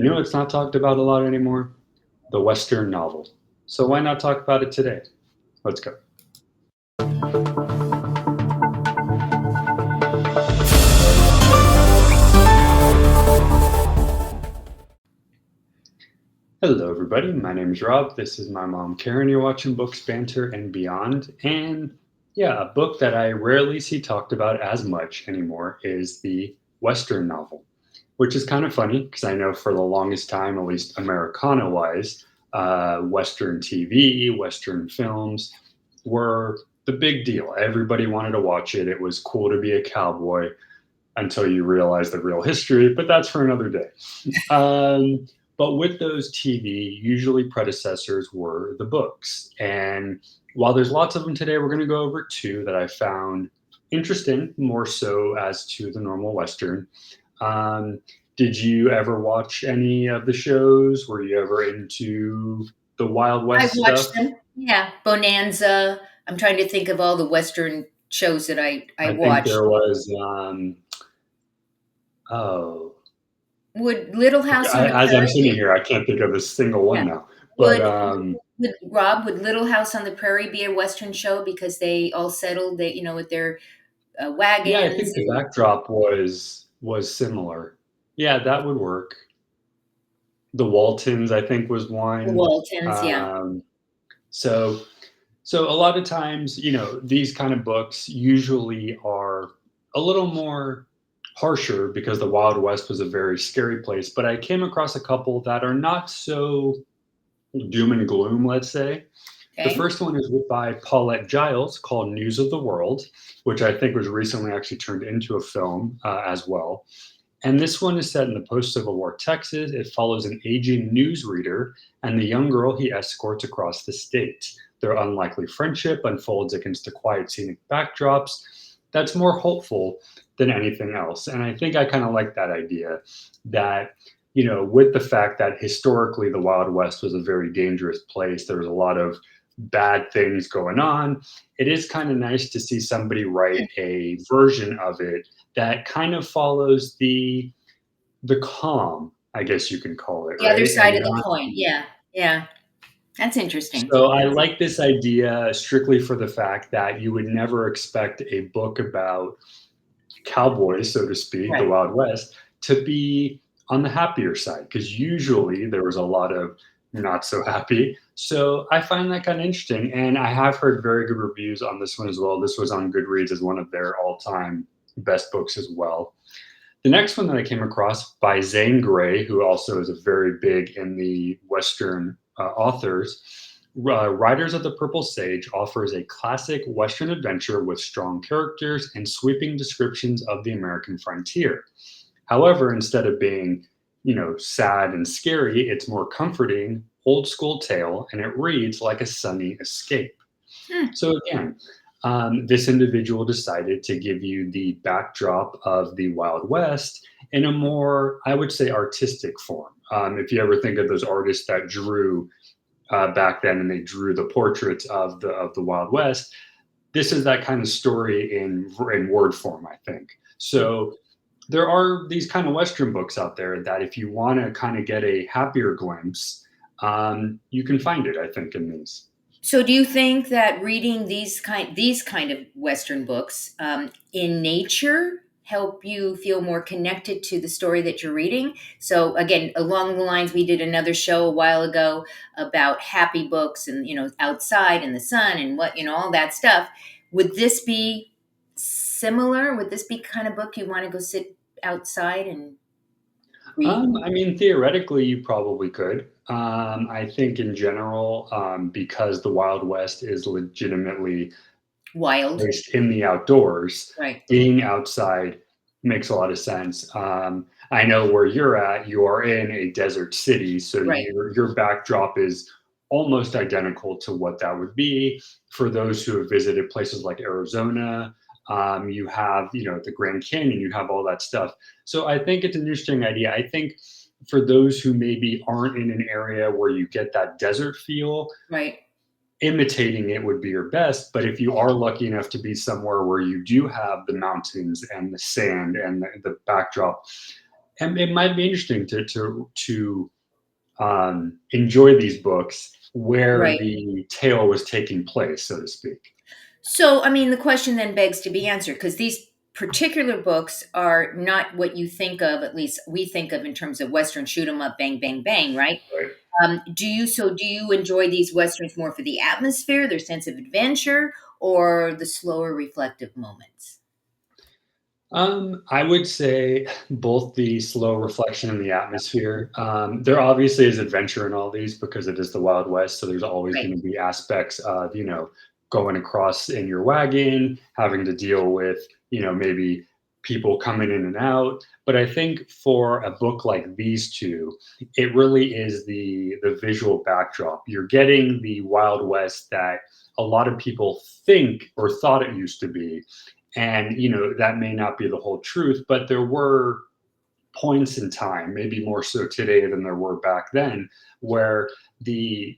You know, it's not talked about a lot anymore. The Western novel. So why not talk about it today? Let's go. Hello, everybody. My name is Rob. This is my mom, Karen. You're watching Books, Banter and Beyond. And yeah, a book that I rarely see talked about as much anymore is the Western novel, which is kind of funny because I know for the longest time, at least Americana wise, Western TV, Western films were the big deal. Everybody wanted to watch it. It was cool to be a cowboy until you realize the real history, but that's for another day. Um, but with those TV, usually predecessors were the books. And while there's lots of them today, we're going to go over two that I found interesting, more so as to the normal Western. Um, did you ever watch any of the shows? Were you ever into the Wild I've West watched stuff? them. Yeah, Bonanza. I'm trying to think of all the Western shows that I I think watched. there was, oh, Would Little House on the as I'm Prairie sitting be here, I can't think of a single one yeah. now. But Would would Little House on the Prairie be a Western show because they all settled, with their, yeah, I wagons think the and backdrop was similar. Yeah, that would work. The Waltons, I think, was the one. Waltons, yeah. Um, so so a lot of times, these kind of books usually are a little more harsher because the Wild West was a very scary place. But I came across a couple that are not so doom and gloom, let's say. The Okay. first one is by Paulette Giles called News of the World, which I think was recently actually turned into a film as well. And this one is set in the post Civil War Texas. It follows an aging newsreader and the young girl he escorts across the state. Their unlikely friendship unfolds against the quiet scenic backdrops. That's more hopeful than anything else. And I think I kind of like that idea that, with the fact that historically the Wild West was a very dangerous place, there was a lot of bad things going on. It is kind of nice to see somebody write a version of it that kind of follows the calm, I guess you can call it, The other right? side And of the not coin, yeah, yeah. That's interesting. so I That's like this idea strictly for the fact that you would never expect a book about cowboys, so to speak, the right. Wild West, to be on the happier side because usually there was a lot of not so happy. So I find that kind of interesting. And I have heard very good reviews on this one as well. This was on Goodreads as one of their all time best books as well. The next one that I came across by Zane Grey, who also is a very big in the Western authors, Riders of the Purple Sage offers a classic Western adventure with strong characters and sweeping descriptions of the American frontier. However, instead of being, sad and scary, it's more comforting, old school tale, and it reads like a sunny escape. Hmm. So again, this individual decided to give you the backdrop of the Wild West in a more, I would say, artistic form. If you ever think of those artists that drew back then, and they drew the portraits of the Wild West, this is that kind of story in word form, I think. So there are these kind of Western books out there that if you want to kind of get a happier glimpse, you can find it, I think, in these. So, do you think that reading these kind of Western books in nature help you feel more connected to the story that you're reading? So, again, along the lines, we did another show a while ago about happy books and outside in the sun and all that stuff. Would this be similar? Would this be kind of book you want to go sit outside and read? I mean, theoretically, you probably could. I think in general, because the Wild West is legitimately Wild, based in the outdoors, right? being outside makes a lot of sense. I know where you're at, you are in a desert city, so Right. your backdrop is almost identical to what that would be. For those who have visited places like Arizona, you have, the Grand Canyon, you have all that stuff. So I think it's an interesting idea. I think for those who maybe aren't in an area where you get that desert feel, Right. imitating it would be your best. But if you are lucky enough to be somewhere where you do have the mountains and the sand and the backdrop, and it might be interesting to enjoy these books where Right. the tale was taking place, so to speak. So, I mean, the question then begs to be answered because these particular books are not what you think of, at least we think of in terms of Western shoot 'em up, bang, bang, bang, right? Right. Do you enjoy these Westerns more for the atmosphere, their sense of adventure, or the slower reflective moments? I would say both the slow reflection and the atmosphere. There obviously is adventure in all these because it is the Wild West, so there's always Right, going to be aspects of going across in your wagon, having to deal with maybe people coming in and out. But I think for a book like these two, it really is the visual backdrop. You're getting the Wild West that a lot of people think or thought it used to be, and that may not be the whole truth, but there were points in time, maybe more so today than there were back then, where the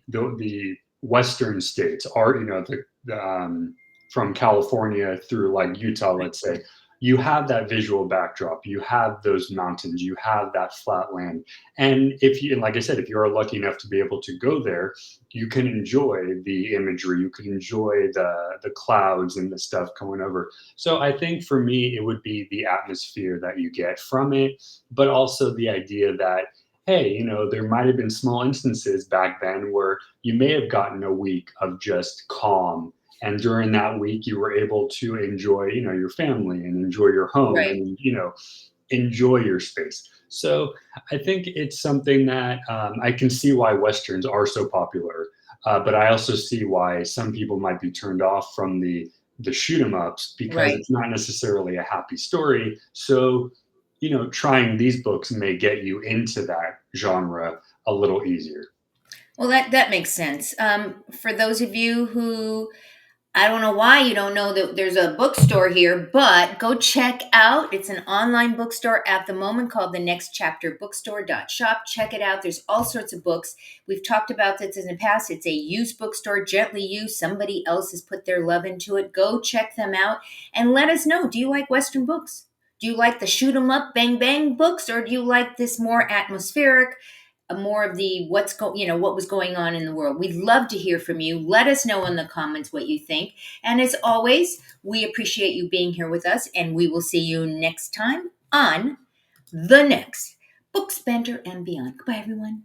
western states are, from California through like Utah, right, let's say, you have that visual backdrop, you have those mountains, you have that flat land. And and like I said, if you're lucky enough to be able to go there, you can enjoy the imagery, you can enjoy the clouds and the stuff coming over. So I think for me, it would be the atmosphere that you get from it, but also the idea that, hey, there might have been small instances back then where you may have gotten a week of just calm. And during that week, you were able to enjoy, your family and enjoy your home right. and, enjoy your space. So I think it's something that I can see why Westerns are so popular. But I also see why some people might be turned off from the shoot 'em ups because Right. it's not necessarily a happy story. So, trying these books may get you into that genre a little easier. Well, that makes sense. For those of you who I don't know why you don't know that there's a bookstore here, but go check out. It's an online bookstore at the moment called thenextchapterbookstore.shop. Check it out. There's all sorts of books. We've talked about this in the past. It's a used bookstore, gently used. Somebody else has put their love into it. Go check them out and let us know. Do you like Western books? Do you like the shoot 'em up, bang bang books, or do you like this more atmospheric? More of the what was going on in the world. We'd love to hear from you. Let us know in the comments what you think. And as always, we appreciate you being here with us, and we will see you next time on the next Books, Banter and Beyond. Goodbye, everyone.